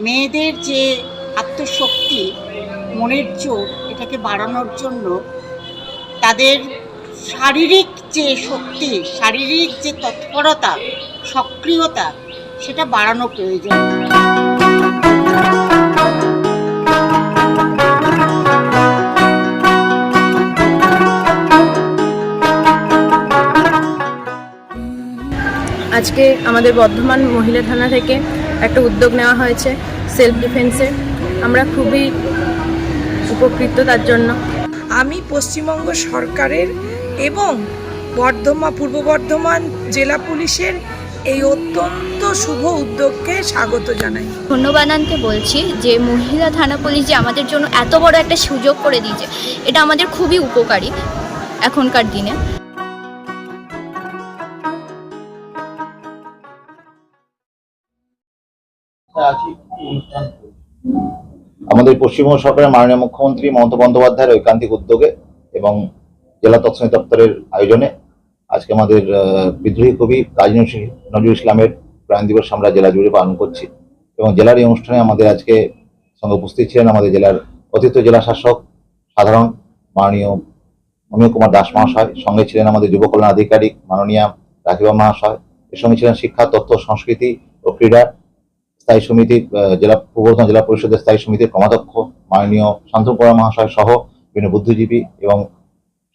মেয়েদের যে আত্মশক্তি, মনের জোর, এটাকে বাড়ানোর জন্য তাদের শারীরিক যে শক্তি, শারীরিক যে তৎপরতা, সক্রিয়তা, সেটা বাড়ানো প্রয়োজন। আজকে আমাদের বর্ধমান মহিলা থানা থেকে একটা উদ্যোগ নেওয়া হয়েছে সেলফ ডিফেন্সের। আমরা খুবই উপকৃত তার জন্য। আমি পশ্চিমবঙ্গ সরকারের এবং পূর্ব বর্ধমান জেলা পুলিশের এই অত্যন্ত শুভ উদ্যোগকে স্বাগত জানাই। ধন্যবাদ আনতে বলছি যে মহিলা থানা পুলিশ যে আমাদের জন্য এত বড় একটা সুযোগ করে দিয়েছে, এটা আমাদের খুবই উপকারী এখনকার দিনে। আমাদের পশ্চিমবঙ্গ সরকারের মাননীয় মুখ্যমন্ত্রী মমতা বন্দ্যোপাধ্যায়ের ঐকান্তিক উদ্যোগে এবং জেলা তৎসঙ্গী দপ্তরের আয়োজনে আজকে আমাদের বিদ্রোহী কবি কাজী নজরুল ইসলামের প্রাণ দিবস আমরা জেলা জুড়ে পালন করছি। এবং জেলার এই অনুষ্ঠানে আমাদের আজকে সঙ্গে উপস্থিত ছিলেন আমাদের জেলার অতিরিক্ত জেলা শাসক সাধারণ মাননীয় অমিয় কুমার দাস মহাশয়, সঙ্গে ছিলেন আমাদের যুব কল্যাণ আধিকারিক মাননীয়া রাখিবা মহাশয়, এর সঙ্গে ছিলেন শিক্ষা, তথ্য, সংস্কৃতি ও ক্রীড়া স্থায়ী সমিতির পূর্ব বর্ধমান জেলা পরিষদের স্থায়ী সমিতির কর্মাধ্যক্ষ মাননীয় শান্তনু কুমার মহাশয় সহ বিভিন্ন বুদ্ধিজীবী এবং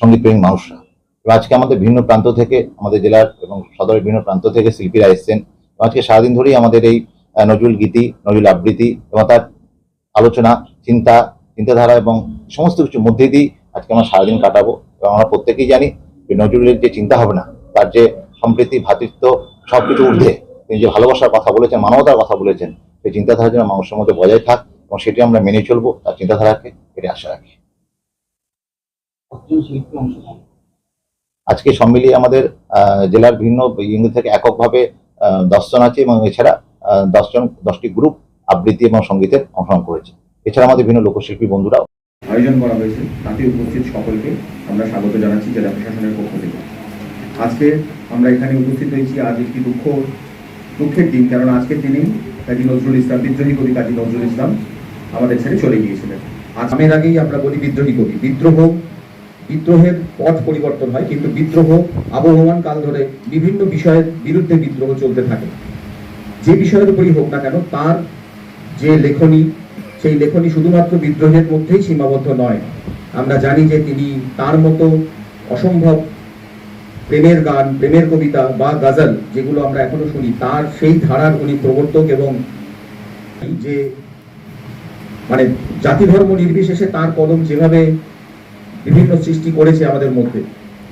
সঙ্গীতপ্রেমী মানুষরা। এবং আজকে আমাদের ভিন্ন প্রান্ত থেকে, আমাদের জেলার এবং সদরের বিভিন্ন প্রান্ত থেকে শিল্পীরা এসেছেন। এবং আজকে সারাদিন ধরেই আমাদের এই নজরুল গীতি, নজরুল আবৃত্তি এবং তার আলোচনা, চিন্তাধারা এবং সমস্ত কিছুর মধ্যে দিয়ে আজকে আমরা সারাদিন কাটাবো। এবং আমরা প্রত্যেকেই জানি যে নজরুলের যে চিন্তা ভাবনা, তার যে সম্প্রীতি, ভ্রাতৃত্ব, সবকিছু ঊর্ধ্বে তিনি যে ভালোবাসার কথা বলেছেন, মানবতার কথা বলেছেন, সেই চিন্তাধারা যেন মানুষের মধ্যে বজায় থাক এবং সেটি আমরা মেনে চলবো, তার চিন্তাধারাকে এটি আশা রাখি। আজকে সব মিলিয়ে আমাদের জেলার বিভিন্ন ইউনিট থেকে এককভাবে 10 জন আছে এবং এছাড়া 10টি গ্রুপ আবৃত্তি এবং সঙ্গীতের অংশগ্রহণ করেছে। এছাড়া আমাদের বিভিন্ন লোকশিল্পী বন্ধুরাও আয়োজন করা হয়েছে, তাতে উপস্থিত সকলকে আমরা স্বাগত জানাচ্ছি জেলা প্রশাসনের পক্ষ থেকে। আজকে আমরা এখানে উপস্থিত হয়েছি আজ একটি দুঃখের দিন, কারণ আজকের দিনেই কাজী নজরুল ইসলাম, বিদ্রোহী কবি কাজী নজরুল ইসলাম আমাদের ছেড়ে চলে গিয়েছিলেন। আমের আগেই আমরা বলি বিদ্রোহী কবি। বিদ্রোহের পথ পরিবর্তন হয়, কিন্তু বিদ্রোহ আবহমান কাল ধরে বিভিন্ন বিষয়ের বিরুদ্ধে বিদ্রোহ চলতে থাকে। যে বিষয়ের উপরই হোক না কেন, তার যে লেখনী, সেই লেখনী শুধুমাত্র বিদ্রোহের মধ্যেই সীমাবদ্ধ নয়। আমরা জানি যে তিনি তার মতো অসম্ভব প্রেমের গান, প্রেমের কবিতা বা গজল, যেগুলো আমরা এখনো শুনি, তার সেই ধারার উনি প্রবর্তক। এবং যে মানে জাতি ধর্ম নির্বিশেষে তার কলম যেভাবে বিভিন্ন সৃষ্টি করেছে আমাদের মধ্যে,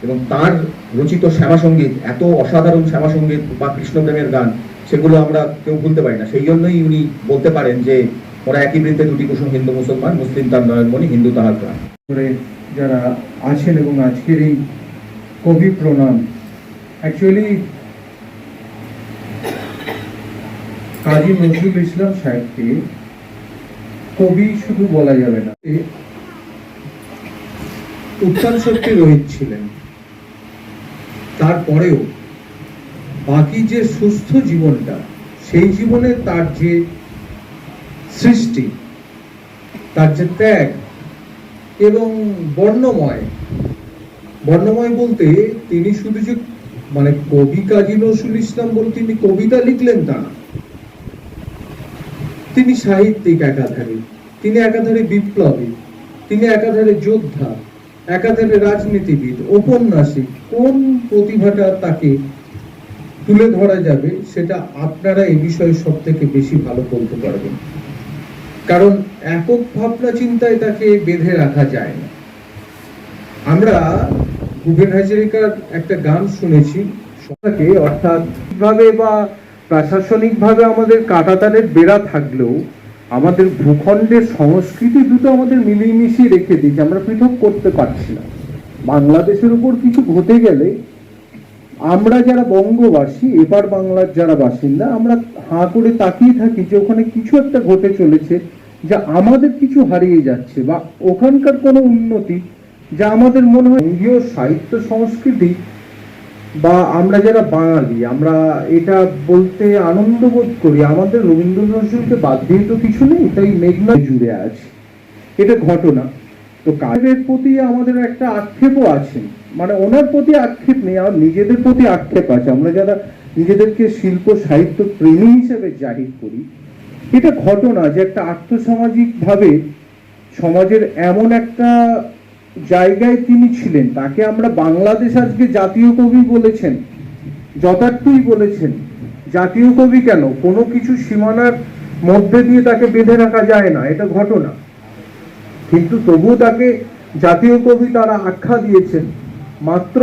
এবং তার রচিত শ্যামাসঙ্গীত, এত অসাধারণ শ্যামাসঙ্গীত বা কৃষ্ণপ্রেমের গান, সেগুলো আমরা কেউ ভুলতে পারি না। সেই জন্যই উনি বলতে পারেন যে ওরা একই বৃত্তে দুটি কুসুম, হিন্দু মুসলমান, মুসলিম তার নয়নমণি, হিন্দু তাহার প্রাণ। যারা আছেন এবং আজকের এই কবি প্রণাম, অ্যাকচুয়ালি কাজী নজরুল ইসলাম সাহেবকে কবি শুধু বলা যাবে না, উত্থান শক্তি রহিত ছিলেন। তারপরেও বাকি যে সুস্থ জীবনটা, সেই জীবনে তার যে সৃষ্টি, তার যে ত্যাগ এবং বর্ণময় বলতে তিনি শুধু যে মানে কবি কাজী নজরুল ইসলাম বলে তিনি কবিতা লিখলেন তা না, তিনি সাহিত্যিক একাধারে, তিনি একাধারে বিপ্লবী, তিনি একাধারে যোদ্ধা, একাধারে রাজনীতিবিদ, ঔপন্যাসিক। কোন প্রতিভাটা তাকে তুলে ধরা যাবে সেটা আপনারা এই বিষয়ে সব থেকে বেশি ভালো বলতে পারবেন, কারণ একক ভাবনা চিন্তায় তাকে বেঁধে রাখা যায় না। আমরা ভূপেন হাজারিকার একটা গান শুনেছি, অর্থাৎ ভাবে বা প্রশাসনিক ভাবে আমাদের কাঁটাতারের বেড়া থাকলেও আমাদের ভূখণ্ডের সংস্কৃতি দুটো আমাদের মিলিয়ে মিশিয়ে রেখে দিয়েছে, আমরা পৃথক করতে পারছি না। বাংলাদেশের উপর কিছু ঘটে গেলে আমরা যারা বঙ্গবাসী, এপার বাংলার যারা বাসিন্দা, আমরা হাঁ করে তাকিয়ে থাকি যে ওখানে কিছু একটা ঘটে চলেছে যা আমাদের কিছু হারিয়ে যাচ্ছে, বা ওখানকার কোনো উন্নতি যা আমাদের মনে হয়। বঙ্গীয় সাহিত্য সংস্কৃতি বা আমরা যারা বাঙালি আমরা এটা বলতে আনন্দ বোধ করি, আমাদের রবীন্দ্র নজরুলকে বাদ দিয়ে তো কিছু নেই, তাই মেঘনা জুড়ে আছে, এটা ঘটনা। তো কাজের প্রতি আমাদের একটা আক্ষেপও আছে, মানে ওনার প্রতি আক্ষেপ নেই, আর নিজেদের প্রতি আক্ষেপ আছে। আমরা যারা নিজেদেরকে শিল্প সাহিত্য প্রেমী হিসেবে জাহির করি, এটা ঘটনা যে একটা আর্থসামাজিক ভাবে সমাজের এমন একটা জায়গায় তিনি ছিলেন, তাকে আমরা বাংলাদেশ আজকে জাতীয় কবি বলেছেন, যথার্থই বলেছেন। জাতীয় কবি কেন, কোনো কিছু সীমানার মধ্যে দিয়ে তাকে বেঁধে রাখা যায় না, এটা ঘটনা, কিন্তু তবুও তাকে জাতীয় কবি তারা আখ্যা দিয়েছেন। মাত্র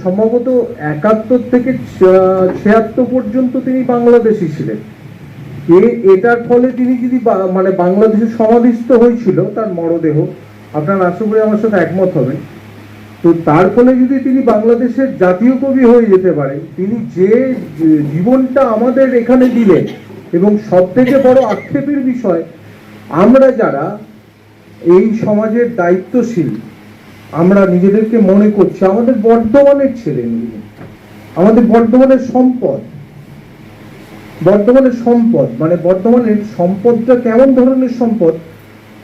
সম্ভবত 71 থেকে 76 পর্যন্ত তিনি বাংলাদেশি ছিলেন। এটার ফলে তিনি যদি মানে বাংলাদেশে সমাধিস্থ হয়েছিল তার মরদেহ, আপনারা আশা করি আমার সাথে একমত হবেন। তো তার ফলে যদি তিনি বাংলাদেশের জাতীয় কবি হয়ে যেতে পারেন, তিনি যে জীবনটা আমাদের এখানে দিলেন, এবং সব থেকে বড় আক্ষেপের বিষয়, আমরা যারা এই সমাজের দায়িত্বশীল, আমরা নিজেদেরকে মনে করছি আমাদের বর্ধমানের ছেলে, আমাদের বর্ধমানের সম্পদ, বর্ধমানের সম্পদ, মানে বর্ধমানের সম্পদটা কেমন ধরনের সম্পদ,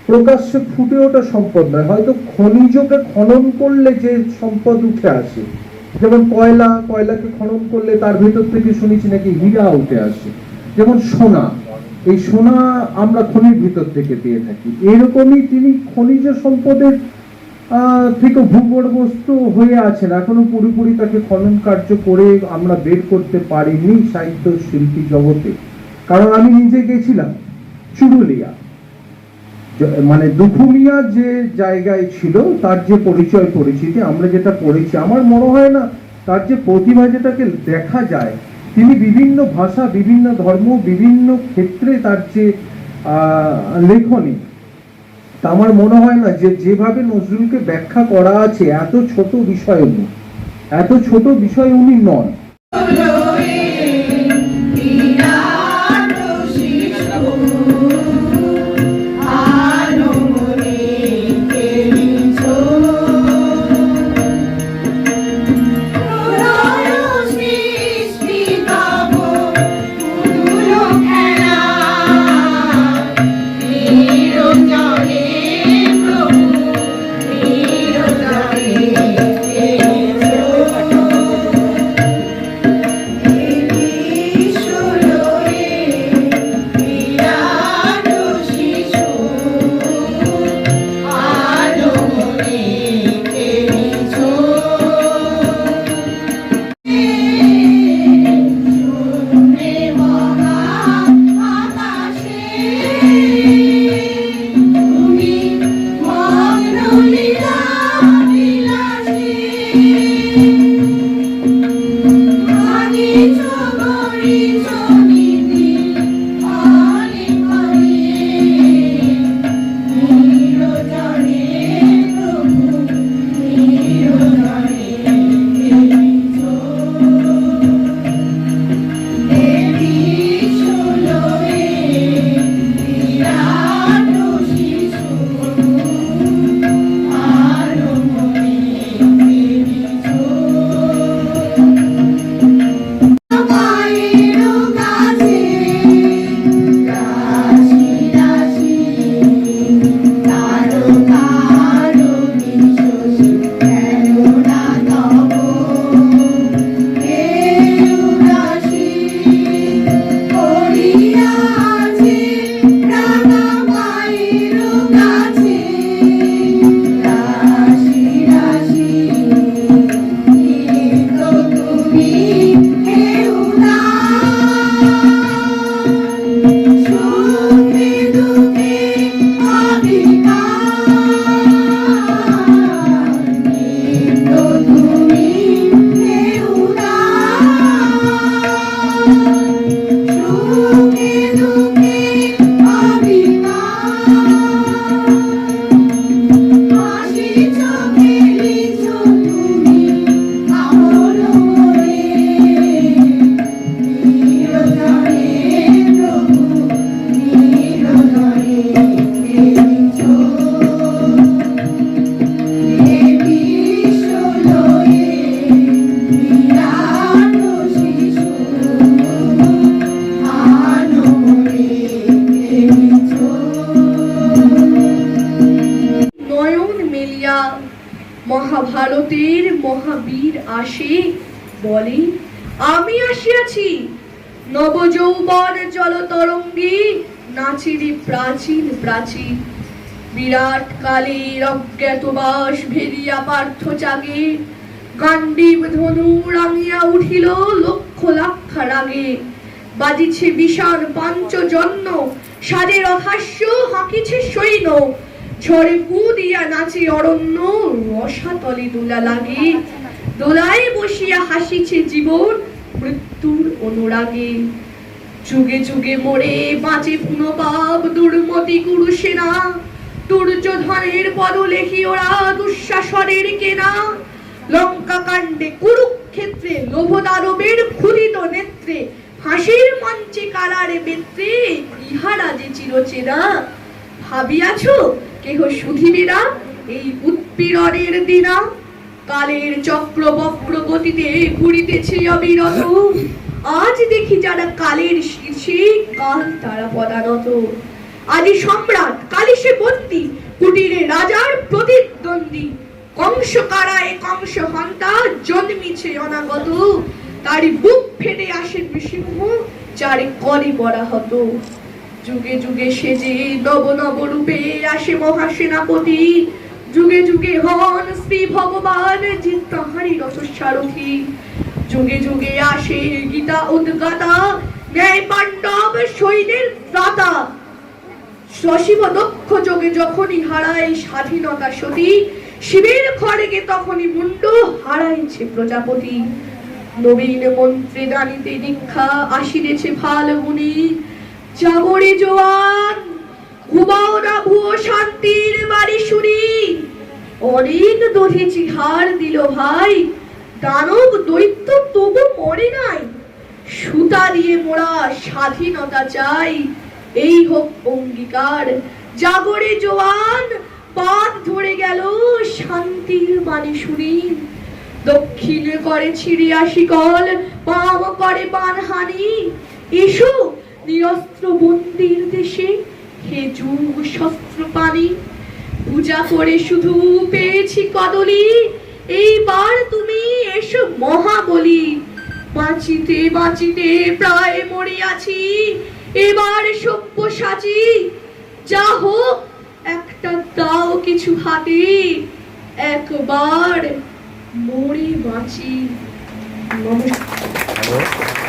প্রকাশ্যে ফুটে ওঠা সম্পদ নয়, হয়তো খনিজকে খনন করলে যে সম্পদ উঠে আসে, যেমন কয়লাকে খনন করলে তার ভেতর থেকে শুনেছি নাকি হীরা উঠে আসে, যেমন সোনা, এই সোনা আমরা খনির ভিতর থেকে পেয়ে থাকি। এরকমই তিনি খনিজ সম্পদের থেকে ভূগর্ভস্থ হয়ে আছেন, এখনো পুরোপুরি তাকে খনন কার্য করে আমরা বের করতে পারিনি সাহিত্য শিল্পী জগতে। কারণ আমি নিজে গেছিলাম চুরুলিয়া, মানে দুখুমিয়া যে জায়গায় ছিল, তার যে পরিচয় পরিচিতি আমরা যেটা পড়েছি, আমার মনে হয় না তার যে প্রতিভা যেটাকে দেখা যায়, তিনি বিভিন্ন ভাষা, বিভিন্ন ধর্ম, বিভিন্ন ক্ষেত্রে তার যে লেখনী, তা আমার মনে হয় না যে যেভাবে নজরুলকে ব্যাখ্যা করা আছে এত ছোট বিষয় উনি নন। শুনিয়া মহাভারতের মহাবীর আসে, বলে আমি আসিয়াছি। নবযৌবন জলতরঙ্গে নাচিরে প্রাচীন প্রাচীন। বিরাট কালের অজ্ঞাতবাস ভেদিয়া পার্থ জাগে। গান্ডীব ধনু রাঙিয়া উঠিল লক্ষ লাখ রাগে। বাজিছে বিষাণ পাঞ্চজন্য, সাজে রথাস্য হাঁকিছে সৈন্য। ঝড়ে ফু দিয়া নাচে অরণ্য, রসাতলে দোলা লাগে। দোলায় বসিয়া হাসিছে জীবন মৃত্যুর অনুরাগে। যুগে যুগে মোড়ে বাঁচে পুনপাপ দুর্মতি কুরুসেনা। দুর্যোধনের পদলেখি ওরা দুঃশাসনের কেনা। লঙ্কা কাণ্ডে কুরুক্ষেত্রে লোভদানবের ক্ষুদিত নেত্রে। হাসির মঞ্চে কারারে বেত্রে, ইহারা যে চিরচেনা। ভাবিয়াছ কেহ শুধিবে না এই উৎপীড়নের দিনা। কালের চক্র বক্র গতিতে ঘুরিতেছে অবিরত। আজ দেখি যারা কালের শীর্ষে, কাল তারা পদানত। আজি সম্রাট কালি সে বন্দী, কুটিরে রাজার প্রতিদ্বন্দ্বী। কংস কারায় কংস হন্তা, জন্মিছে অনাগত। তারি বুক ফেটে আসে নৃসিংহ, যারে করে পড়া হতো। যুগে যুগে সেজে নব নব রূপে আসে মহাসেনাপতি। যুগে যুগে হন শ্রী ভগবান, যে তাহারি রথসারথী। যুগে যুগে আসে গীতা উদ্গাতা, ন্যায় পাণ্ডব সৈন্যের ত্রাতা। সশিব দক্ষ যোগে যখনই হারায় স্বাধীনতা সতী। শিবের খড়গে তখনই মুন্ড হারাইছে প্রজাপতি। নবীন মন্ত্রে দানিতে দীক্ষা, আসিরেছে ফাল্গুনি। জাগরে জোয়ান, ঘুমাও না ভুয়ো শান্তির বাড়ি শুনি। অনেক দধেছি হার দিল ভাই, দানব দৈত্য তবু মরে নাই। সুতা দিয়ে মোড়া স্বাধীনতা চাই, এই হোক অঙ্গীকার। জাগরে জোয়ান, পাত ধরে গেল শান্তির বাণী শুনি। দক্ষিণে করে ছিড়িয়া শিকল, বাম করে বানহানি। এসো নিরস্ত্র বন্দির দেশে, হে যুগ শস্ত্র পানি। পূজা করে শুধু পেয়েছি কদলি, এইবার তুমি এসো মহাবলী। বাঁচিতে বাঁচিতে প্রায় মরিয়াছি, এবার সব্যসাচী। যা হোক একটা দাও কিছু হাতে, একবার মরে বাঁচি। নমস্কার।